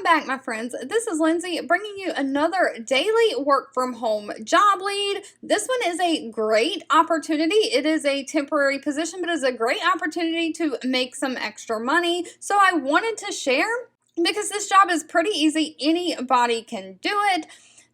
Welcome back, my friends. This is Lindsay bringing you another daily work from home job lead. This one is a great opportunity. It is a temporary position, but it's a great opportunity to make some extra money. So I wanted to share because this job is pretty easy. Anybody can do it.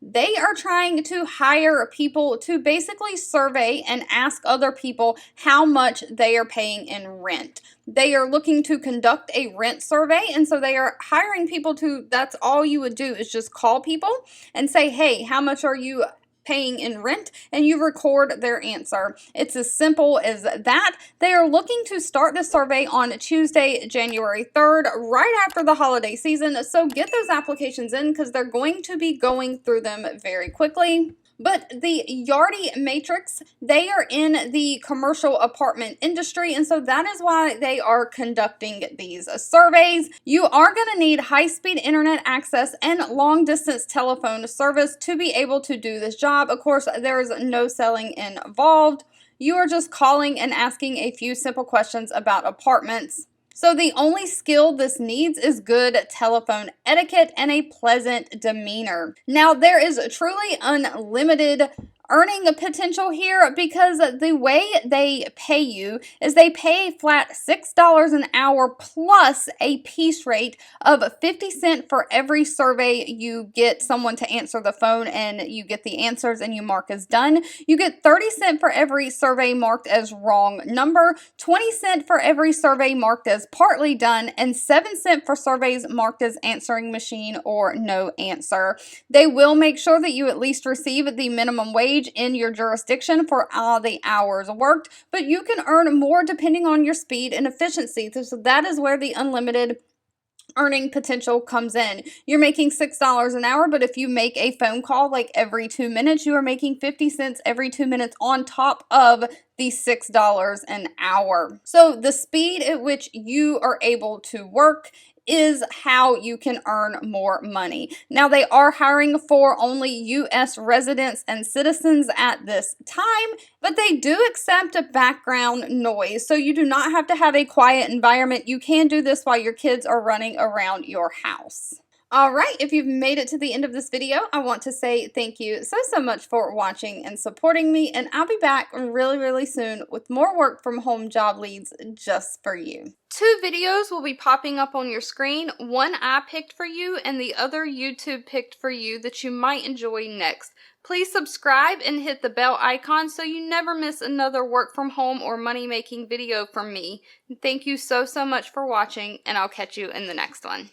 They are trying to hire people to basically survey and ask other people how much they are paying in rent. They are looking to conduct a rent survey, and so they are hiring people to, that's all you would do is just call people and say, hey, how much are you paying in rent, and you record their answer. It's as simple as that. They are looking to start the survey on Tuesday, January 3rd, right after the holiday season. So get those applications in because they're going to be going through them very quickly. But the Yardi Matrix, they are in the commercial apartment industry, and so that is why they are conducting these surveys. You are going to need high-speed internet access and long-distance telephone service to be able to do this job. Of course, there is no selling involved. You are just calling and asking a few simple questions about apartments. So the only skill this needs is good telephone etiquette and a pleasant demeanor. Now, there is truly unlimited earning potential here because the way they pay you is they pay a flat $6 an hour plus a piece rate of 50 cents for every survey you get someone to answer the phone and you get the answers and you mark as done. You get 30 cents for every survey marked as wrong number, 20 cents for every survey marked as partly done, and 7 cents for surveys marked as answering machine or no answer. They will make sure that you at least receive the minimum wage in your jurisdiction for all the hours worked, but you can earn more depending on your speed and efficiency. So that is where the unlimited earning potential comes in. You're making $6 an hour, but if you make a phone call like every 2 minutes, you are making 50 cents every 2 minutes on top of the $6 an hour. So the speed at which you are able to work is how you can earn more money. Now, they are hiring for only U.S. residents and citizens at this time, but they do accept a background noise, so you do not have to have a quiet environment. You can do this while your kids are running around your house. All right, if you've made it to the end of this video, I want to say thank you so much for watching and supporting me, and I'll be back really soon with more work from home job leads just for you. 2 videos will be popping up on your screen. One I picked for you and the other YouTube picked for you that you might enjoy next. Please subscribe and hit the bell icon so you never miss another work from home or money making video from me. Thank you so much for watching, and I'll catch you in the next one.